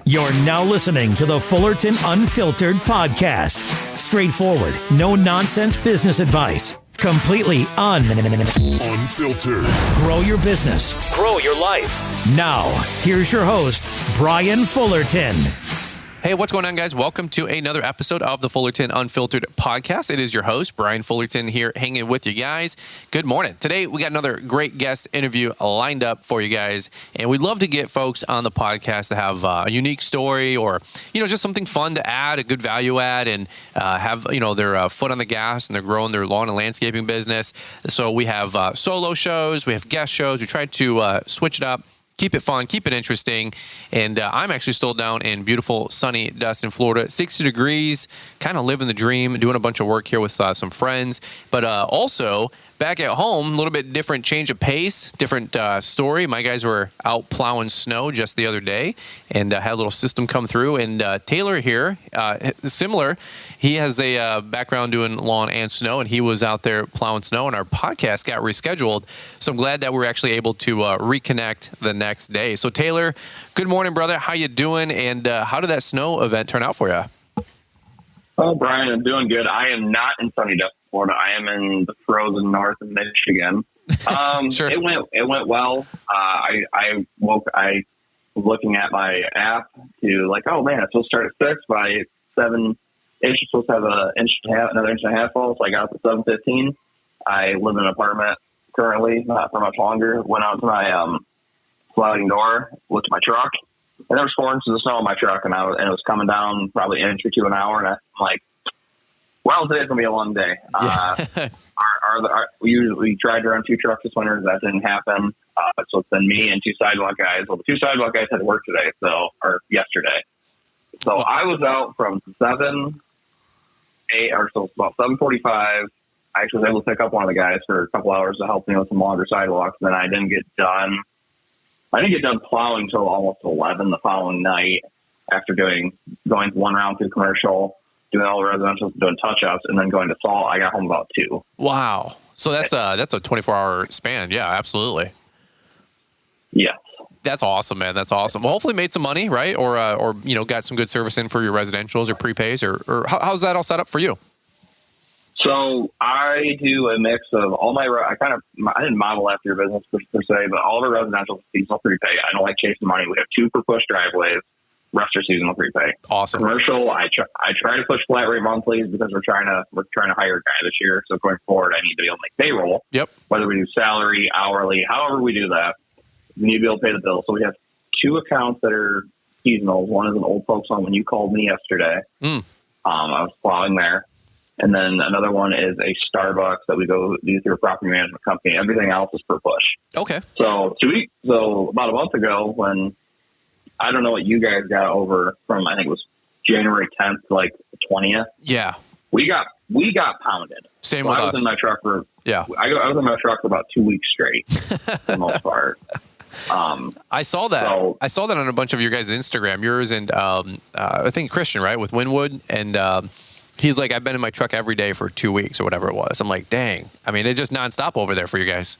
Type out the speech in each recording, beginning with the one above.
You're now listening to the Fullerton Unfiltered podcast. Straightforward, no nonsense business advice. Completely unfiltered. Grow your business. Grow your life. Now, here's your host, Brian Fullerton. Hey, what's going on, guys? Welcome to another episode of the Fullerton Unfiltered podcast. It is your host, Brian Fullerton, here hanging with you guys. Good morning. Today, we got another great guest interview lined up for you guys, and we'd love to get folks on the podcast to have a unique story or, just something fun to add, a good value add, and have, their foot on the gas and they're growing their lawn and landscaping business. So we have solo shows, we have guest shows. We try to switch it up. Keep it fun, keep it interesting. And I'm actually still down in beautiful, sunny Destin, Florida. 60 degrees, kind of living the dream, doing a bunch of work here with some friends. But also, back at home, a little bit different change of pace, different story. My guys were out plowing snow just the other day and had a little system come through. And Tayler here, similar, he has a background doing lawn and snow, and he was out there plowing snow, and our podcast got rescheduled. So I'm glad that we were actually able to reconnect the next day. So Tayler, good morning, brother. How you doing? And how did that snow event turn out for you? Oh, Brian, I'm doing good. I am not in sunny Destin, Florida. I am in the frozen north of Michigan. Sure. It went well. I was looking at my app to oh man, it's supposed to start at 6 by 7. It's supposed to have another inch and a half fall. So I got up at 7:15. I live in an apartment currently, not for much longer. Went out to my sliding door, looked at my truck, and there was 4 inches of snow on my truck, and it was coming down probably an inch or two an hour. And I'm like, well, today's gonna be a long day. Yeah. We tried to run 2 trucks this winter. That didn't happen. So it's been me and 2 sidewalk guys. Well, the 2 sidewalk guys had to work today, or yesterday. So I was out from 7:45. I actually was able to pick up one of the guys for a couple hours to help me with some longer sidewalks. Then I didn't get done. Plowing until almost 11 the following night after going one round through commercial, doing all the residential, doing touch-ups, and then going to salt. I got home about 2. Wow. So that's a 24-hour span. Yeah, absolutely. Yeah. That's awesome, man. That's awesome. Well, hopefully made some money, right? Or got some good service in for your residentials or prepays, or how's that all set up for you? So I do a mix of all my, I didn't model after your business per se, but all of our residential seasonal prepay. I don't like chasing money. We have 2 per push driveways, rest are seasonal prepay. Awesome. Commercial, I try to push flat rate monthlies because we're trying to hire a guy this year. So going forward, I need to be able to make payroll. Yep. Whether we do salary, hourly, however we do that, we need to be able to pay the bill. So we have 2 accounts that are seasonal. One is an old folks home when you called me yesterday. I was plowing there. And then another one is a Starbucks that we go do through a property management company. Everything else is per push. Okay. So about a month ago, when I don't know what you guys got over from, I think it was January 10th to the 20th. Yeah. We got pounded. Same with us. I was in my truck for I was in my truck for about 2 weeks straight for the most part. I saw that. I saw that on a bunch of your guys' Instagram. Yours and I think Christian, right, with Winwood, and he's like, I've been in my truck every day for 2 weeks or whatever it was. I'm like, dang. I mean, it's just nonstop over there for you guys.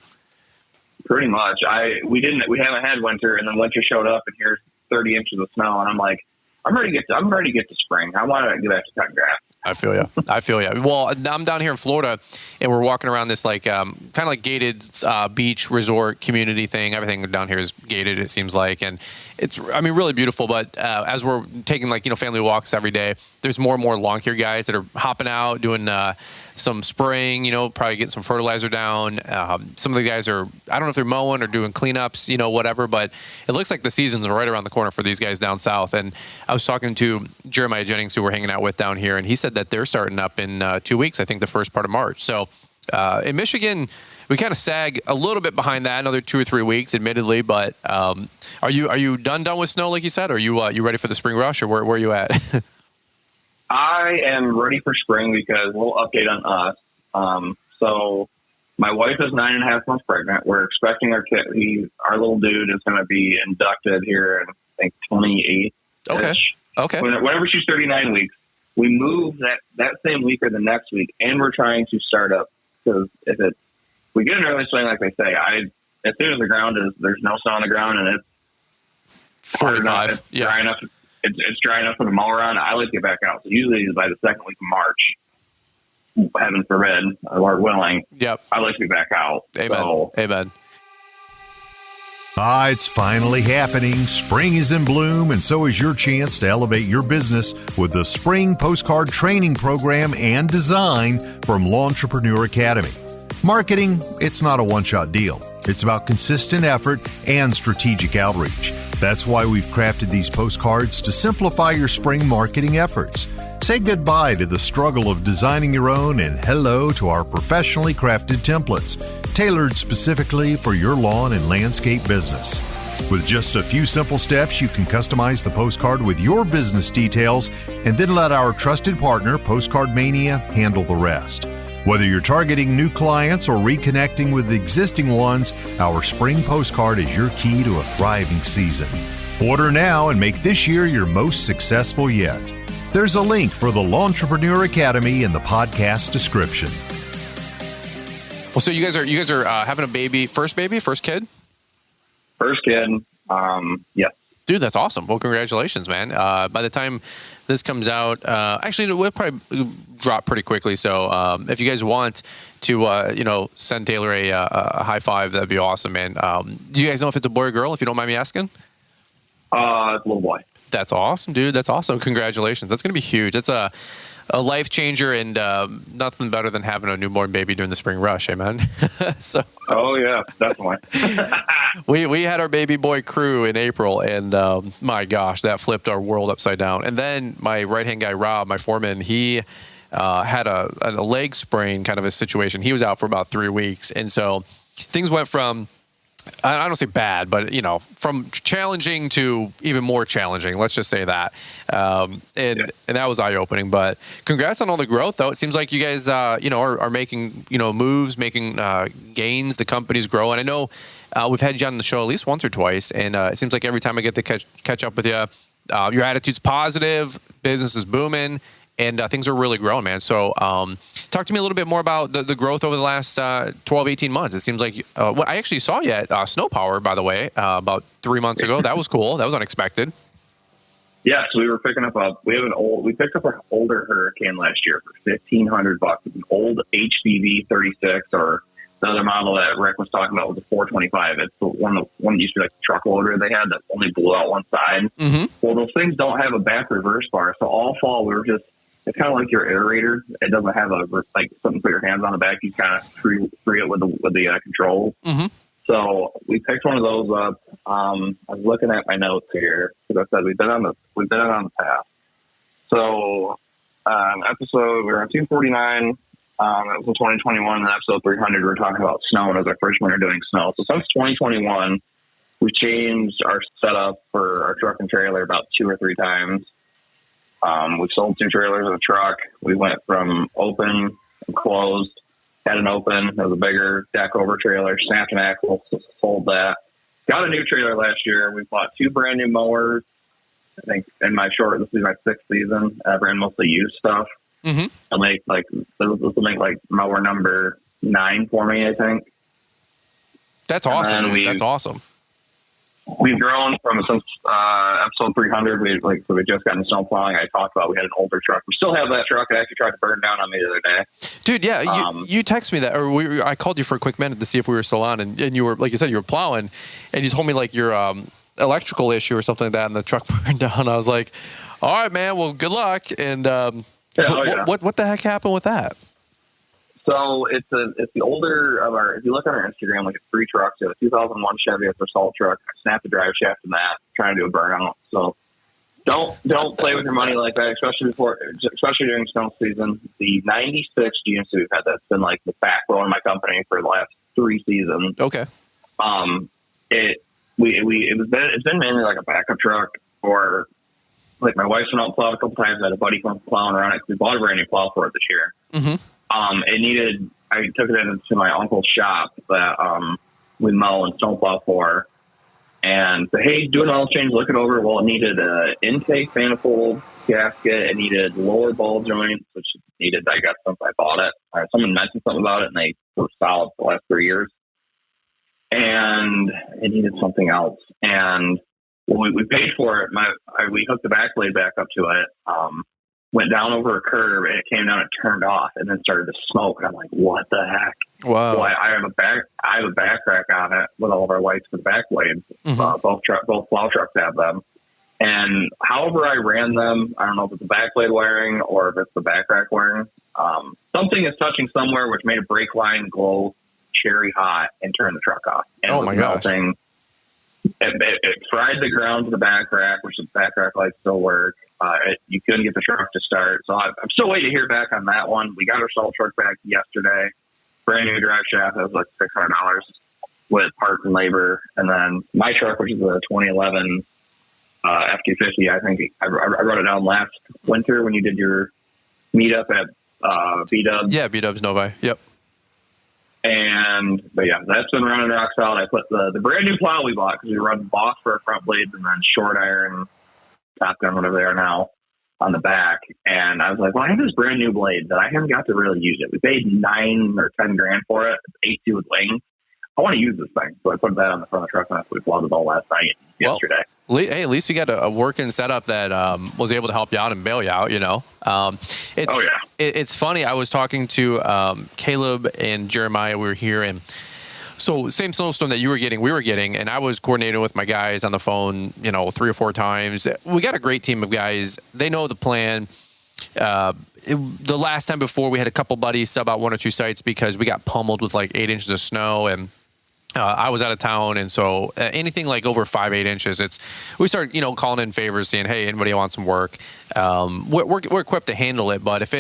Pretty much. We haven't had winter, and then winter showed up, and here's 30 inches of snow, and I'm like, I'm ready to get to spring. I want to get back to cutting grass. I feel you. Well, I'm down here in Florida, and we're walking around this kind of gated beach resort community thing. Everything down here is gated, it seems like, and it's really beautiful. But as we're taking family walks every day, there's more and more lawn care guys that are hopping out doing some spraying. Probably getting some fertilizer down. Some of the guys are, I don't know if they're mowing or doing cleanups, whatever. But it looks like the season's right around the corner for these guys down south. And I was talking to Jeremiah Jennings, who we're hanging out with down here, and he said that they're starting up in 2 weeks. I think the first part of March. So in Michigan, we kind of sag a little bit behind that, another 2 or 3 weeks, admittedly. But are you done with snow, like you said? Or are you ready for the spring rush, or where are you at? I am ready for spring because a little update on us. So my wife is 9.5 months pregnant. We're expecting our kid. Our little dude is going to be inducted here in, I think, 28. Okay. Whenever she's 39 weeks, we move that same week or the next week, and we're trying to start up because we get an early swing, like they say. As soon as there's no snow on the ground and it's 45, dry enough. it's dry enough for the mower on. I like to get back out. So usually by the second week of March, heaven forbid, Lord willing, I like to be back out. Amen. So, Amen. It's finally happening. Spring is in bloom, and so is your chance to elevate your business with the Spring Postcard Training Program and Design from Lawntrepreneur Academy. Marketing, it's not a one-shot deal. It's about consistent effort and strategic outreach. That's why we've crafted these postcards to simplify your spring marketing efforts. Say goodbye to the struggle of designing your own and hello to our professionally crafted templates, tailored specifically for your lawn and landscape business. With just a few simple steps, you can customize the postcard with your business details and then let our trusted partner, Postcard Mania, handle the rest. Whether you're targeting new clients or reconnecting with existing ones, our spring postcard is your key to a thriving season. Order now and make this year your most successful yet. There's a link for the Lawntrepreneur Academy in the podcast description. Well, so you guys are having a baby, first kid? First kid, yes. Dude, that's awesome. Well, congratulations, man. By the time this comes out, actually, it will probably drop pretty quickly. So if you guys want to, send Tayler a high five, that'd be awesome, man. Do you guys know if it's a boy or girl, if you don't mind me asking? It's a little boy. That's awesome, dude. That's awesome. Congratulations. That's going to be huge. That's a life changer, and nothing better than having a newborn baby during the spring rush, amen. Oh yeah, definitely. we had our baby boy Crew in April, and my gosh, that flipped our world upside down. And then my right hand guy Rob, my foreman, he had a leg sprain kind of a situation. He was out for about 3 weeks, and so things went from, I don't say bad, but from challenging to even more challenging. Let's just say that, and that was eye opening. But congrats on all the growth, though. It seems like you guys, are making moves, making gains. The company's growing. I know we've had you on the show at least once or twice, and it seems like every time I get to catch up with you, your attitude's positive, business is booming, and things are really growing, man. So talk to me a little bit more about the growth over the last 12, 18 months. It seems like I actually saw you at Snow Power, by the way, about 3 months ago. That was cool. That was unexpected. Yes, we were picking up we picked up an older Hurricane last year for $1,500. It's an old HBV 36, or the other model that Rick was talking about was a 425. It's the one that used to be like the truck loader they had that only blew out one side. Mm-hmm. Well, those things don't have a back reverse bar, so all fall it's kind of like your aerator. It doesn't have something to put your hands on the back. You kind of free it with the controls. Mm-hmm. So we picked one of those up. I was looking at my notes here because I said we've been on the path. So episode we were on 249. It was in 2021. And episode 300, we were talking about snow, and it was our first winter doing snow. So since 2021, we changed our setup for our truck and trailer about 2 or 3 times. We sold 2 trailers and a truck. We went from open and closed, had an open. It was a bigger deck over trailer, snapped an axle, sold that. Got a new trailer last year. We bought 2 brand new mowers. I think this is my 6th season. I ran mostly used stuff. Mm-hmm. This will make mower number 9 for me, I think. That's awesome. That's awesome. We've grown since episode 300. We just got into snow plowing. I talked about we had an older truck. We still have that truck. It actually tried to burn down on me the other day. Dude, yeah, you texted me that, or I called you for a quick minute to see if we were still on, and you were, like you said, you were plowing, and you told me your electrical issue or something like that, and the truck burned down. I was like, all right, man, well, good luck. And what the heck happened with that? So it's the older of our. If you look on our Instagram, it's 3 trucks. We have a 2001 Chevy, it's our salt truck. I snapped the drive shaft in that, trying to do a burnout. So don't play with your money like that, especially during snow season. The 96 GMC we've had, that's been the backbone of my company for the last 3 seasons. Okay. It's been mainly like a backup truck, or my wife's been out plowed a couple times. I had a buddy come plowing around it. We bought a brand new plow for it this year. Mm-hmm. I took it into my uncle's shop that we mow and snowplow for, and said, hey, do an oil change, look it over. Well, it needed an intake manifold gasket. It needed lower ball joints, which needed, I guess, since I bought it. Someone mentioned something about it, and they were solid for the last 3 years. And it needed something else. And Well, we paid for it. We hooked the back blade back up to it. Went down over a curb and it came down and turned off and then started to smoke. And I'm like, what the heck? Wow. Well, I have a back rack on it with all of our lights for the back blades. Mm-hmm. Both plow trucks have them. And however I ran them, I don't know if it's the back blade wiring or if it's the back rack wiring. Something is touching somewhere, which made a brake line glow cherry hot and turn the truck off. And oh my gosh. It fried the ground to the back rack, which the back rack lights still work. You couldn't get the truck to start. So I'm still waiting to hear back on that one. We got our salt truck back yesterday. Brand new drive shaft. That was like $600 with parts and labor. And then my truck, which is a 2011 F-250, I think I wrote it down last winter when you did your meetup at B-Dubs. Yeah, B-Dubs Novi. Yep. But yeah, that's been running rock solid. I put the brand new plow we bought because we run Boss for our front blades and then short iron, Top Gun, whatever they are now, on the back. And I was like, well, I have this brand new blade that I haven't got to really use it. We paid $9 or $10 grand for it. It's 8.2 with wings. I want to use this thing. So I put that on the front of the truck and we plowed it all last night and yesterday. Hey, at least you got a working setup that was able to help you out and bail you out, you know. It's funny. I was talking to Caleb and Jeremiah. We were here, and so same snowstorm that you were getting, we were getting, and I was coordinating with my guys on the phone, 3 or 4 times. We got a great team of guys. They know the plan. The last time before, we had a couple buddies sub out 1 or 2 sites because we got pummeled with like 8 inches of snow, and I was out of town, and so anything like over 5-8 inches, we start calling in favors, saying, hey, anybody want some work? We're equipped to handle it, but if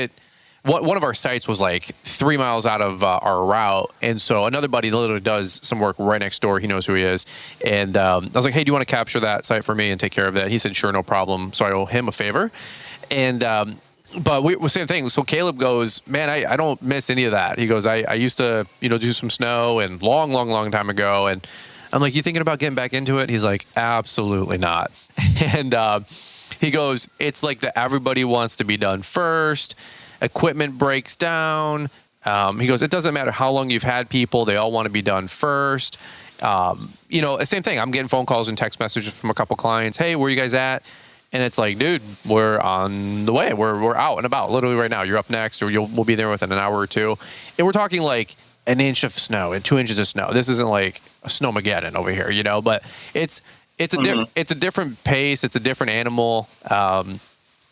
one of our sites was like 3 miles out of our route, and so another buddy literally does some work right next door. He knows who he is, and I was like, hey, do you want to capture that site for me and take care of that? He said, sure, no problem. So I owe him a favor, and but we same thing. So Caleb goes, man, I don't miss any of that. He goes, I used to, do some snow and long time ago. And I'm like, you thinking about getting back into it? He's like, absolutely not. And he goes, it's like everybody wants to be done first. Equipment breaks down. He goes, it doesn't matter how long you've had people. They all want to be done first. Same thing. I'm getting phone calls and text messages from a couple clients. Hey, where you guys at? And it's like, dude, we're on the way. We're out and about literally right now. You're up next, or we'll be there within an hour or two. And we're talking like an inch of snow and 2 inches of snow. This isn't like a snowmageddon over here, but it's a different pace. It's a different animal.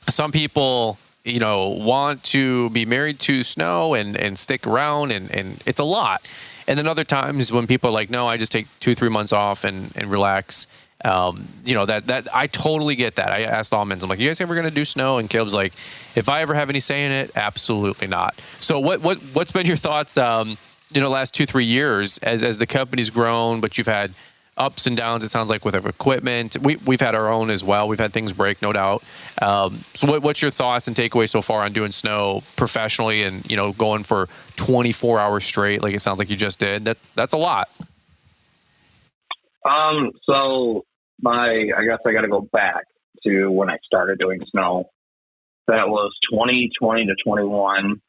Some people, want to be married to snow and stick around, and it's a lot. And then other times when people are like, no, I just take 2-3 months off and relax. That I totally get that. I asked Almonds, I'm like, you guys ever going to do snow? And Caleb's like, if I ever have any say in it, absolutely not. So what's been your thoughts, last 2-3 years as the company's grown, but you've had ups and downs, it sounds like, with equipment. We've had our own as well. We've had things break, no doubt. So what's your thoughts and takeaways so far on doing snow professionally and, going for 24 hours straight, like it sounds like you just did? That's a lot. So I guess I got to go back to when I started doing snow. That was 2020 to 21.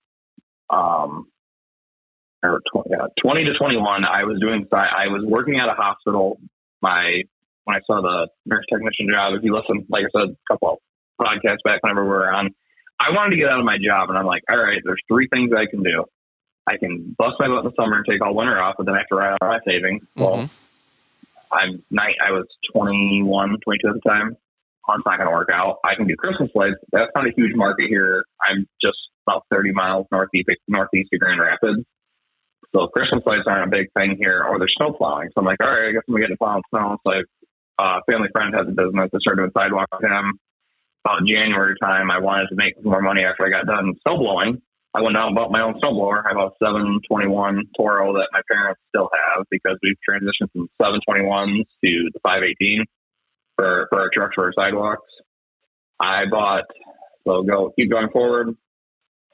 20 to 21. I was working at a hospital. When I saw the nurse technician job, if you listen, like I said, a couple of podcasts back whenever we were on, I wanted to get out of my job, and I'm like, all right, there's 3 things I can do. I can bust my butt in the summer and take all winter off, but then I have to write out my savings. Well, I was 21, 22 at the time. It's not going to work out. I can do Christmas lights. That's not a huge market here. I'm just about 30 miles northeast of Grand Rapids. So Christmas lights aren't a big thing here, or there's snow plowing. So I'm like, all right, I guess I'm going to get to plowing snow. So a family friend has a business. I started doing sidewalk with him. About January time, I wanted to make more money after I got done snow blowing. I went out and bought my own snowblower. I bought a 721 Toro that my parents still have because we've transitioned from 721s to the 518 for our trucks, for our sidewalks. Keep going forward.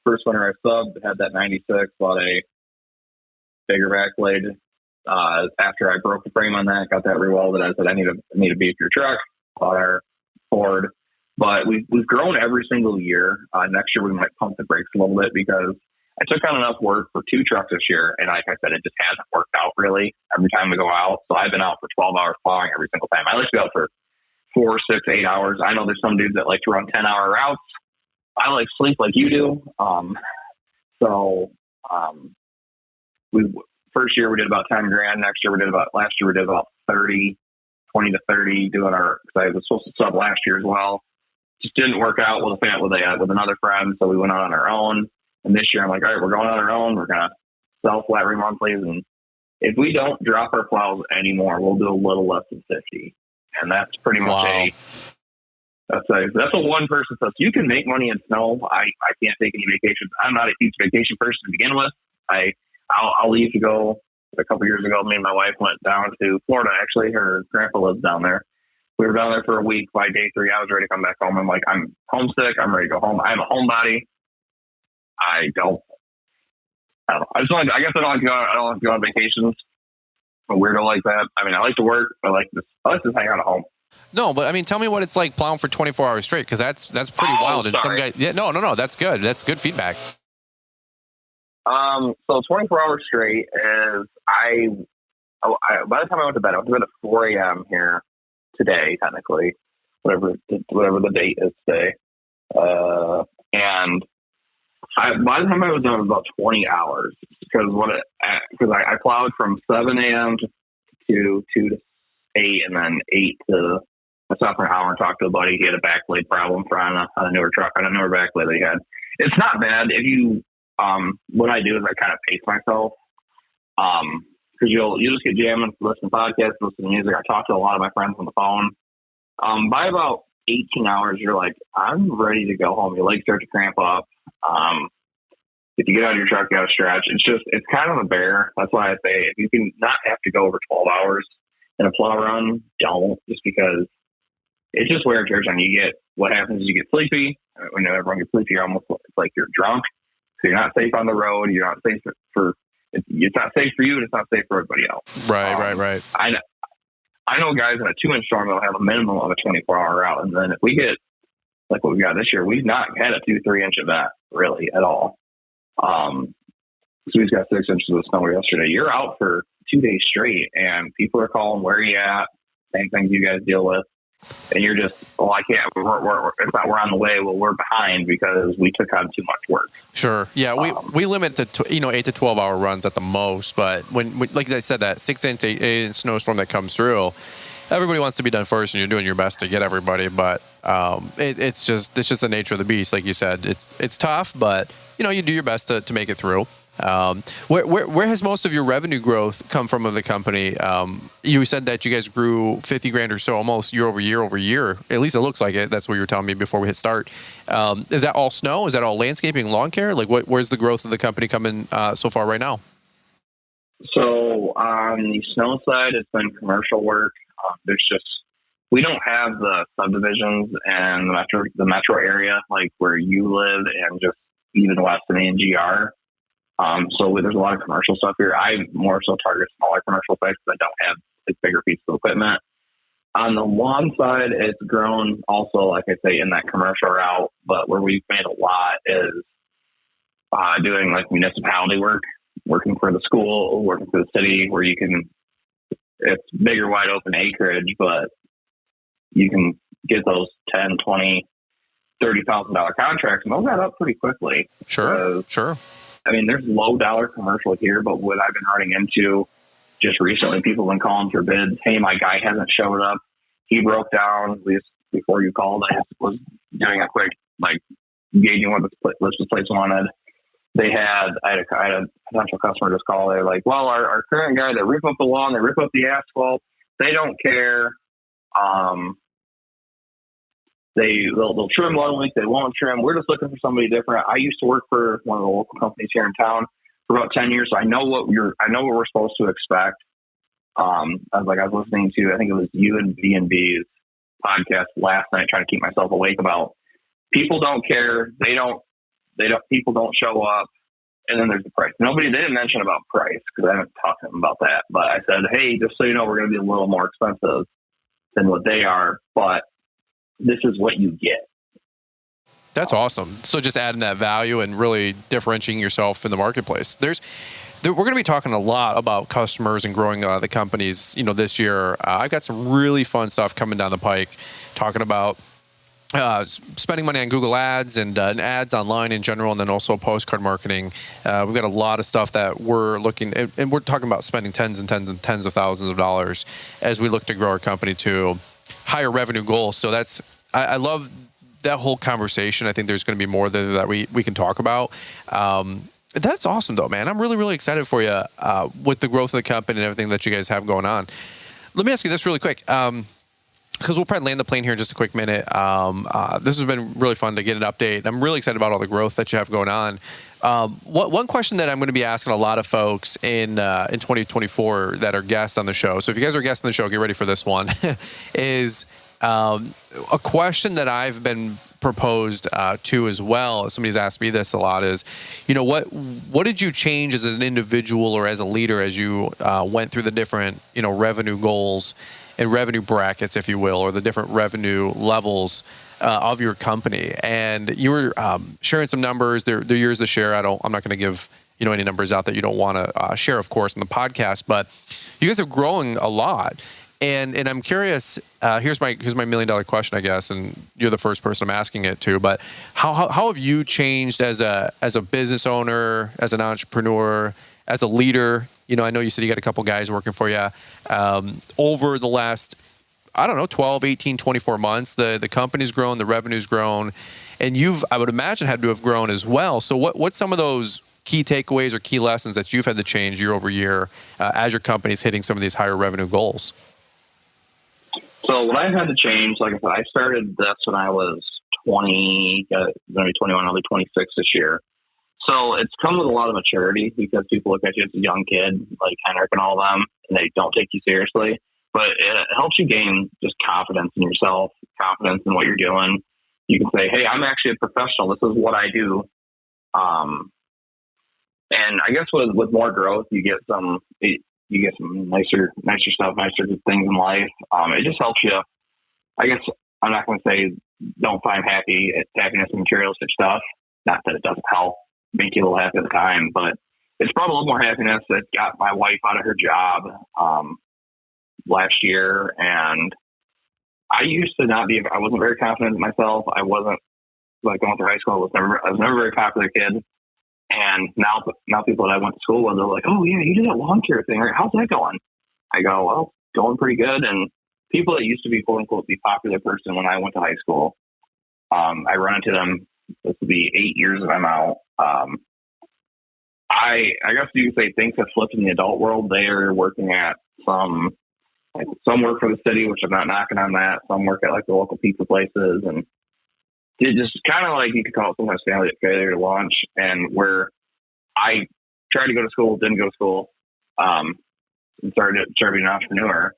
First winter I subbed, had that 96, bought a bigger back blade. After I broke the frame on that, got that rewelded, I said, I need a beefier truck. Bought our Ford. But we've grown every single year. Next year, we might pump the brakes a little bit because I took on enough work for 2 trucks this year. And like I said, it just hasn't worked out really every time we go out. So I've been out for 12 hours plowing every single time. I like to be out for 4, 6, 8 hours. I know there's some dudes that like to run 10-hour routes. I like sleep like you do. First year we did about 10 grand. Last year we did about 30, 20 to 30 doing because I was supposed to sub last year as well. Just didn't work out with another friend. So we went on our own. And this year I'm like, all right, we're going on our own. We're going to sell flat ring monthlies. And if we don't drop our plows anymore, we'll do a little less than 50. And that's pretty much that's a one person stuff. You can make money in snow. I can't take any vacations. I'm not a huge vacation person to begin with. I'll leave to go. A couple years ago, me and my wife went down to Florida. Actually, her grandpa lives down there. We were down there for a week. By day 3, I was ready to come back home. I'm like, I'm homesick. I'm ready to go home. I'm a homebody. I don't know. I guess I don't like to go on vacations. I'm a weirdo like that. I mean, I like to work. I like to hang out at home. No, but I mean, tell me what it's like plowing for 24 hours straight, because that's pretty wild. And some guys, no, that's good. That's good feedback. So 24 hours straight is by the time I went to bed at 4 a.m. here today, technically, whatever the date is today. And by the time I was done, it was about 20 hours because I plowed from 7 a.m. to 2 to 8, and then 8 to I stopped for an hour and talked to a buddy. He had a backblade problem on a newer truck, on a newer backblade that he had. It's not bad if you. What I do is I kind of pace myself. Because you'll just get jamming, listen to podcasts, listen to music. I talk to a lot of my friends on the phone. By about 18 hours, you're like, I'm ready to go home. Your legs start to cramp up. If you get out of your truck, you got to stretch. It's kind of a bear. That's why I say if you can not have to go over 12 hours in a plow run, don't, just because it's just wear and tear on you. What happens is you get sleepy. When everyone gets sleepy, it's like you're drunk. So you're not safe on the road. You're not safe it's not safe for you, and it's not safe for everybody else. Right. I know guys in a 2-inch storm that'll have a minimum of a 24-hour route, and then if we get like what we got this year, we've not had a 2-3-inch event really at all. So we've got 6 inches of snow yesterday. You're out for 2 days straight, and people are calling, where are you at? Same things you guys deal with. And you're just, I can't, we're on the way. Well, we're behind because we took on too much work. Sure. Yeah. We limit to, 8 to 12 hour runs at the most. But when like I said, that 6-inch, 8-inch snowstorm that comes through, everybody wants to be done first, and you're doing your best to get everybody. But it's just the nature of the beast. Like you said, it's tough, but you do your best to make it through. Where has most of your revenue growth come from of the company? You said that you guys grew 50 grand or so almost year over year. At least it looks like it. That's what you were telling me before we hit start. Is that all snow? Is that all landscaping, lawn care? Like where's the growth of the company coming so far right now? So on the snow side, it's been commercial work. We don't have the subdivisions and the metro area like where you live and just even west of me and GR. So there's a lot of commercial stuff here. I more so target smaller commercial sites because I don't have bigger pieces of equipment. On the lawn side, it's grown also, like I say, in that commercial route. But where we've made a lot is doing like municipality work, working for the school, working for the city, where it's bigger, wide open acreage, but you can get those $10,000, $20,000, $30,000 contracts, and those add up pretty quickly. Sure. I mean, there's low dollar commercial here, but what I've been running into just recently, people have been calling for bids. Hey, my guy hasn't showed up. He broke down before you called. I just was doing a quick, gauging what this place wanted. I had a potential customer just call. They're like, well, our current guy, they rip up the lawn, they rip up the asphalt. They don't care. They'll trim 1 week, they won't trim. We're just looking for somebody different. I used to work for one of the local companies here in town for about 10 years, so I know what we're supposed to expect. I was listening to, I think it was you and B&B's podcast last night, trying to keep myself awake about people don't care. People don't show up. And then there's the price. They didn't mention about price because I haven't talked to them about that. But I said, hey, just so you know, we're going to be a little more expensive than what they are, but this is what you get. That's awesome. So just adding that value and really differentiating yourself in the marketplace. we're going to be talking a lot about customers and growing the companies, this year. I've got some really fun stuff coming down the pike, talking about spending money on Google Ads and ads online in general, and then also postcard marketing. We've got a lot of stuff that we're looking, and we're talking about spending tens and tens and tens of thousands of dollars as we look to grow our company to higher revenue goals. So I love that whole conversation. I think there's going to be more there that we can talk about. That's awesome, though, man. I'm really, really excited for you with the growth of the company and everything that you guys have going on. Let me ask you this really quick, because we'll probably land the plane here in just a quick minute. This has been really fun to get an update. I'm really excited about all the growth that you have going on. One question that I'm going to be asking a lot of folks in 2024 that are guests on the show, so if you guys are guests on the show, get ready for this one, is a question that I've been proposed to as well. Somebody's asked me this a lot is, what did you change as an individual or as a leader as you went through the different, revenue goals and revenue brackets, if you will, or the different revenue levels of your company? And you were sharing some numbers. They're yours to share. I'm not going to give any numbers out that you don't want to share, of course, in the podcast. But you guys are growing a lot. And I'm curious. Here's my $1 million question, I guess, and you're the first person I'm asking it to. But how have you changed as a business owner, as an entrepreneur, as a leader? I know you said you got a couple guys working for you over the last, 12, 18, 24 months. The company's grown, the revenue's grown, and I would imagine, had to have grown as well. So what's some of those key takeaways or key lessons that you've had to change year over year as your company's hitting some of these higher revenue goals? So what I've had to change, like I said, I started this when I was 20, going to be 21, I'll be 26 this year. So it's come with a lot of maturity because people look at you as a young kid, like Henrik and all of them, and they don't take you seriously. But it helps you gain just confidence in yourself, confidence in what you're doing. You can say, hey, I'm actually a professional. This is what I do. And I guess with more growth, you get some nicer stuff, nicer things in life. It just helps you. I guess I'm not going to say don't find happiness in materialistic stuff. Not that it doesn't help make you a little happy at the time, but it's brought a little more happiness. It got my wife out of her job last year, and I used to I wasn't very confident in myself. I wasn't, like, going through high school. I was never a very popular kid. And now people that I went to school with, they're like, oh yeah, you did that lawn care thing, right? How's that going? I go, well, going pretty good. And people that used to be, quote unquote, the popular person when I went to high school, I run into them. This will be 8 years that I'm out. I guess you could say things have flipped in the adult world. They're working at some work for the city, which I'm not knocking on that. Some work at, like, the local pizza places, and it just kind of, like, you could call it sometimes family failure to launch. And where I tried to go to school, didn't go to school, and started being an entrepreneur,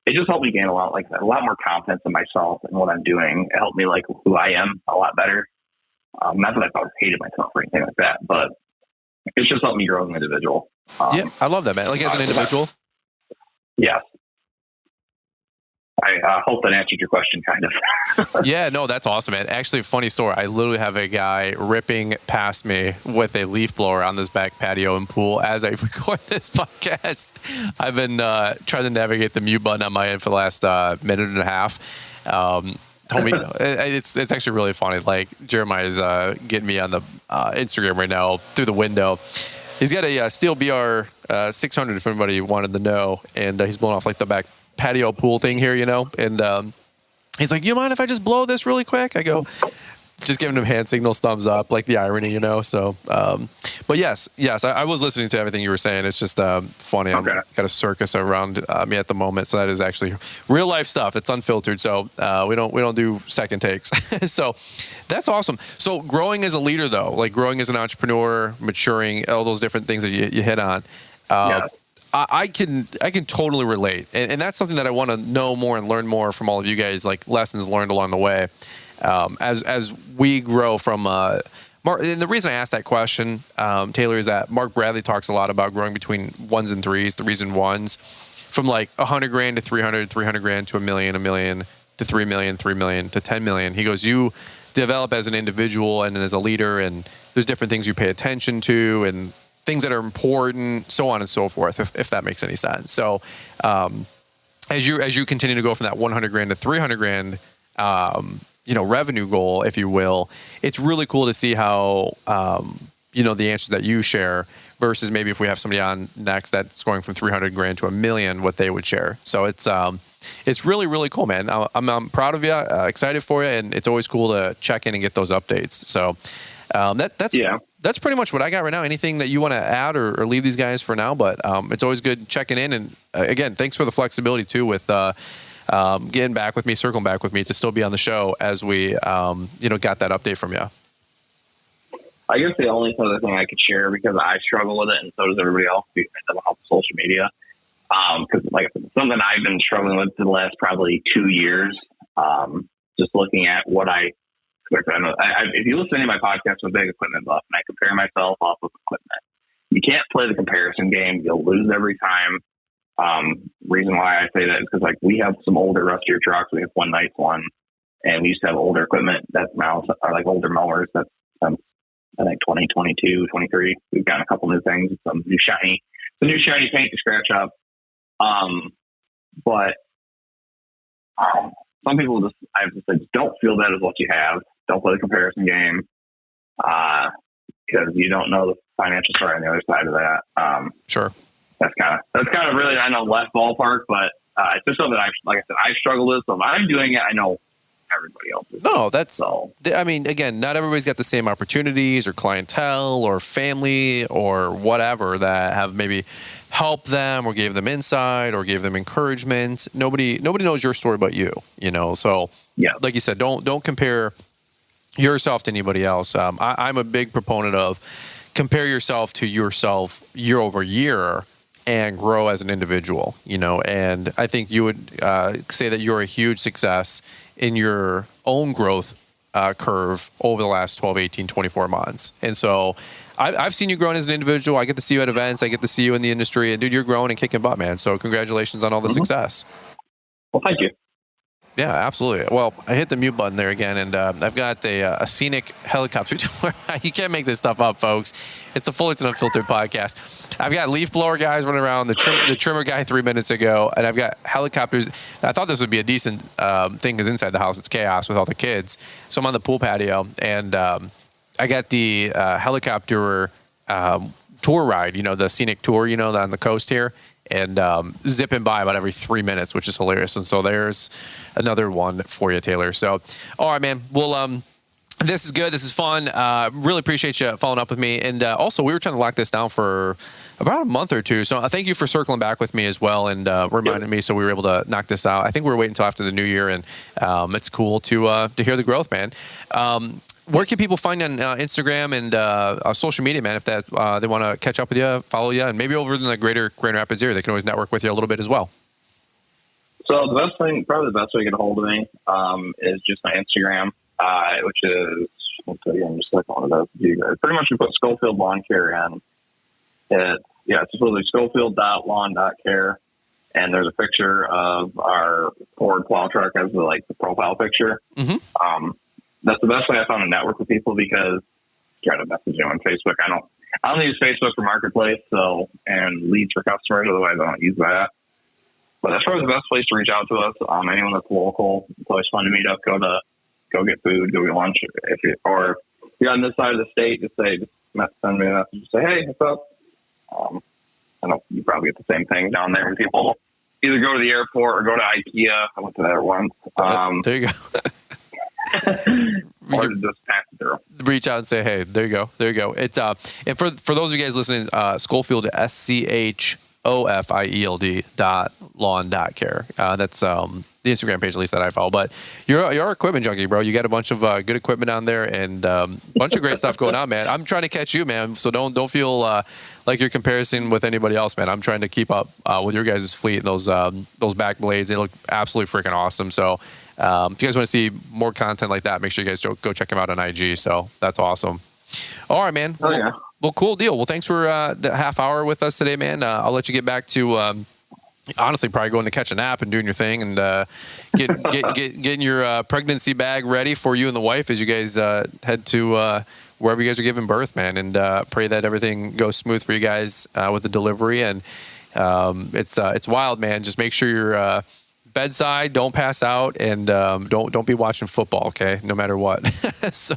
it just helped me gain a lot more confidence in myself and what I'm doing. It helped me like who I am a lot better. Not that I've always hated myself or anything like that, but it's just helped me grow as an individual. Yeah, I love that, man. Like, as an individual? Yes. I hope that answered your question, kind of. Yeah, no, that's awesome, man. Actually, funny story. I literally have a guy ripping past me with a leaf blower on this back patio and pool as I record this podcast. I've been trying to navigate the mute button on my end for the last minute and a half. Told me it's actually really funny. Like, Jeremiah's getting me on the Instagram right now through the window. He's got a Steel BR 600, if anybody wanted to know, and he's blowing off, like, the back patio pool thing here, and he's like, you mind if I just blow this really quick? I go, just giving him hand signals, thumbs up, like the irony, so but yes, I was listening to everything you were saying. It's just funny. Okay. I've got a circus around me at the moment, so that is actually real life stuff. It's unfiltered, so we don't do second takes. So that's awesome. So growing as a leader, though, like growing as an entrepreneur, maturing, all those different things that you hit on, yeah. I can totally relate. And that's something that I want to know more and learn more from all of you guys, like lessons learned along the way. As we grow from Mark, and the reason I asked that question, Tayler, is that Mark Bradley talks a lot about growing between ones and threes, threes and ones, from like $100,000 to 300 grand to $1 million to 3 million, 3 million to 10 million. He goes, you develop as an individual and as a leader, and there's different things you pay attention to, and things that are important, so on and so forth, if that makes any sense. So as you continue to go from that 100 grand to 300 grand, revenue goal, if you will, it's really cool to see how, the answers that you share versus maybe if we have somebody on next that's going from 300 grand to $1 million, what they would share. So it's really, really cool, man. I'm proud of you, excited for you, and it's always cool to check in and get those updates. So that's pretty much what I got right now. Anything that you want to add or leave these guys for now? But it's always good checking in. And again, thanks for the flexibility too with getting back with me, circling back with me to still be on the show as we got that update from you. I guess the only other thing I could share, because I struggle with it and so does everybody else, about social media. Because like something I've been struggling with for the last probably 2 years, just looking at what if you listen to any of my podcasts with big equipment buff, and I compare myself off of equipment, you can't play the comparison game. You'll lose every time. Reason why I say that is because like we have some older, rustier trucks. We have one nice one, and we used to have older equipment that now are like older mowers. That's I think 2022, 23. We've got a couple new things, some new shiny paint to scratch up. But some people I have to say, don't feel that is what you have. Don't play the comparison game, because you don't know the financial story on the other side of that. Sure. That's kind of really, I know, left ballpark, but it's just something that I struggle with. So if I'm doing it, I know everybody else is. No, again, not everybody's got the same opportunities or clientele or family or whatever that have maybe helped them or gave them insight or gave them encouragement. Nobody knows your story but you, So yeah, like you said, don't compare yourself to anybody else. I'm a big proponent of compare yourself to yourself year over year and grow as an individual, and I think you would say that you're a huge success in your own growth curve over the last 12, 18, 24 months. And so I've seen you growing as an individual. I get to see you at events. I get to see you in the industry. And, dude, you're growing and kicking butt, man. So congratulations on all the success. Well, thank you. Yeah, absolutely. Well, I hit the mute button there again, and I've got a scenic helicopter tour. You can't make this stuff up, folks. It's the Fullerton Unfiltered podcast. I've got leaf blower guys running around, the trimmer guy 3 minutes ago, and I've got helicopters. I thought this would be a decent thing because inside the house it's chaos with all the kids. So I'm on the pool patio, and I got the helicopter tour ride, the scenic tour, on the coast here. And zipping by about every 3 minutes, which is hilarious. And so there's another one for you, Tayler. So, all right, man. Well, this is good. This is fun. Really appreciate you following up with me. And also, we were trying to lock this down for about a month or two. So thank you for circling back with me as well and reminding me so we were able to knock this out. I think we were waiting until after the new year, and it's cool to hear the growth, man. Where can people find you on Instagram and social media, man, if they want to catch up with you, follow you, and maybe over in the greater Grand Rapids area, they can always network with you a little bit as well? So probably the best way to get a hold of me is just my Instagram, which is, I'll tell you, I'm just like one of those. Pretty much we put Schofield Lawn Care in. It's just literally Schofield.lawn.care. And there's a picture of our Ford plow truck as the profile picture. Mm-hmm. That's the best way I found to network with people, because try to message you on Facebook. I don't use Facebook for marketplace, and leads for customers. Otherwise, I don't use that. But that's probably the best place to reach out to us. Anyone that's local, it's always fun to meet up. Go get food, go get lunch. If you're on this side of the state, just send me a message. Just say, hey, what's up? I know you probably get the same thing down there when people either go to the airport or go to IKEA. I went to that once. There you go. Or just pass it through. Reach out and say, hey, there you go. It's and for those of you guys listening, Schofield, SCHOFIELD.lawn.care. That's the Instagram page, at least that I follow. But you're an equipment junkie, bro. You got a bunch of good equipment on there and a bunch of great stuff going on, man. I'm trying to catch you, man. So don't feel like you're comparing with anybody else, man. I'm trying to keep up with your guys' fleet and those back blades. They look absolutely freaking awesome. So if you guys want to see more content like that, make sure you guys go check them out on IG. So that's awesome. All right, man. Oh, yeah. Well, cool deal. Well, thanks for the half hour with us today, man. I'll let you get back to honestly probably going to catch a nap and doing your thing and getting your pregnancy bag ready for you and the wife as you guys head to wherever you guys are giving birth, man. And pray that everything goes smooth for you guys with the delivery. And it's wild, man. Just make sure you're bedside, don't pass out, and don't be watching football, okay? No matter what. So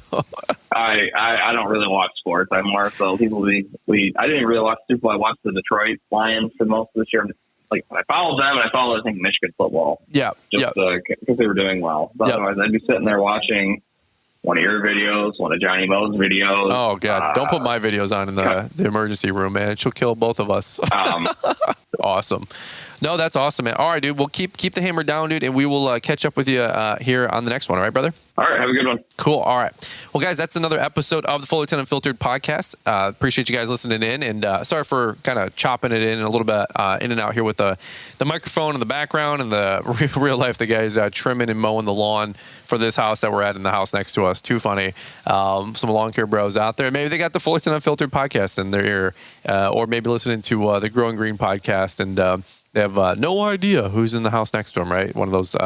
I don't really watch sports. I'm more so I didn't really watch Super Bowl. I watched the Detroit Lions for most of this year. Like I followed them, and I followed I think Michigan football. Yeah, just because they were doing well. But otherwise, I'd be sitting there watching one of your videos, one of Johnny Moe's videos. Oh God! Don't put my videos on in the emergency room, man. She'll kill both of us. Awesome. No, that's awesome, man. All right, dude. We'll keep the hammer down, dude, and we will catch up with you here on the next one. All right, brother? All right. Have a good one. Cool. All right. Well, guys, that's another episode of the Fullerton Unfiltered podcast. Appreciate you guys listening in, and sorry for kind of chopping it in a little bit in and out here with the microphone in the background and the real life. The guys trimming and mowing the lawn for this house that we're at in the house next to us. Too funny. Some lawn care bros out there. Maybe they got the Fullerton Unfiltered podcast in their ear, or maybe listening to the Growing Green podcast, and they have no idea who's in the house next to them, right? One of those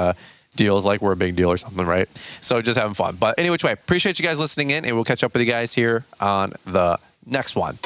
deals like we're a big deal or something, right? So just having fun. But anyway, appreciate you guys listening in, and we'll catch up with you guys here on the next one.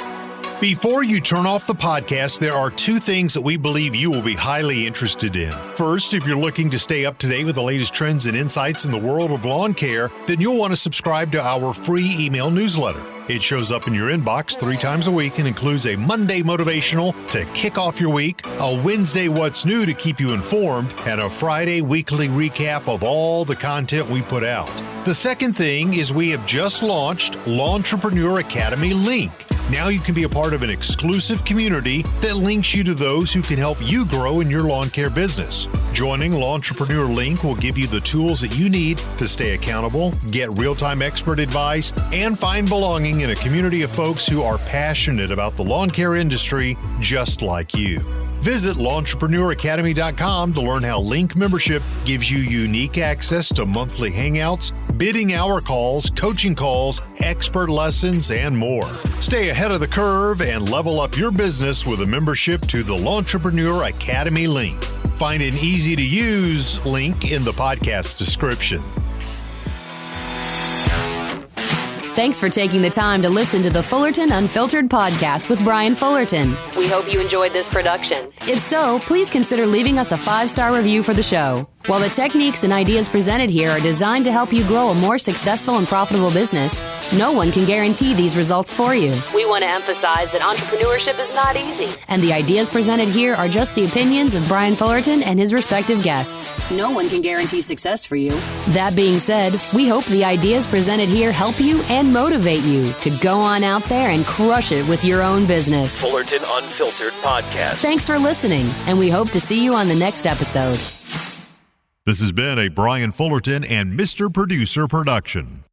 Before you turn off the podcast, there are two things that we believe you will be highly interested in. First, if you're looking to stay up to date with the latest trends and insights in the world of lawn care, then you'll want to subscribe to our free email newsletter. It shows up in your inbox 3 times a week and includes a Monday motivational to kick off your week, a Wednesday what's new to keep you informed, and a Friday weekly recap of all the content we put out. The second thing is we have just launched Lawntrepreneur Academy Link. Now you can be a part of an exclusive community that links you to those who can help you grow in your lawn care business. Joining Lawntrepreneur Link will give you the tools that you need to stay accountable, get real-time expert advice, and find belonging in a community of folks who are passionate about the lawn care industry just like you. Visit LawnTrepreneurAcademy.com to learn how Link membership gives you unique access to monthly hangouts, bidding hour calls, coaching calls, expert lessons, and more. Stay ahead of the curve and level up your business with a membership to the Lawntrepreneur Academy Link. Find an easy-to-use link in the podcast description. Thanks for taking the time to listen to the Fullerton Unfiltered podcast with Brian Fullerton. We hope you enjoyed this production. If so, please consider leaving us a 5-star review for the show. While the techniques and ideas presented here are designed to help you grow a more successful and profitable business, no one can guarantee these results for you. We want to emphasize that entrepreneurship is not easy, and the ideas presented here are just the opinions of Brian Fullerton and his respective guests. No one can guarantee success for you. That being said, we hope the ideas presented here help you and motivate you to go on out there and crush it with your own business. Fullerton Unfiltered Podcast. Thanks for listening, and we hope to see you on the next episode. This has been a Brian Fullerton and Mr. Producer production.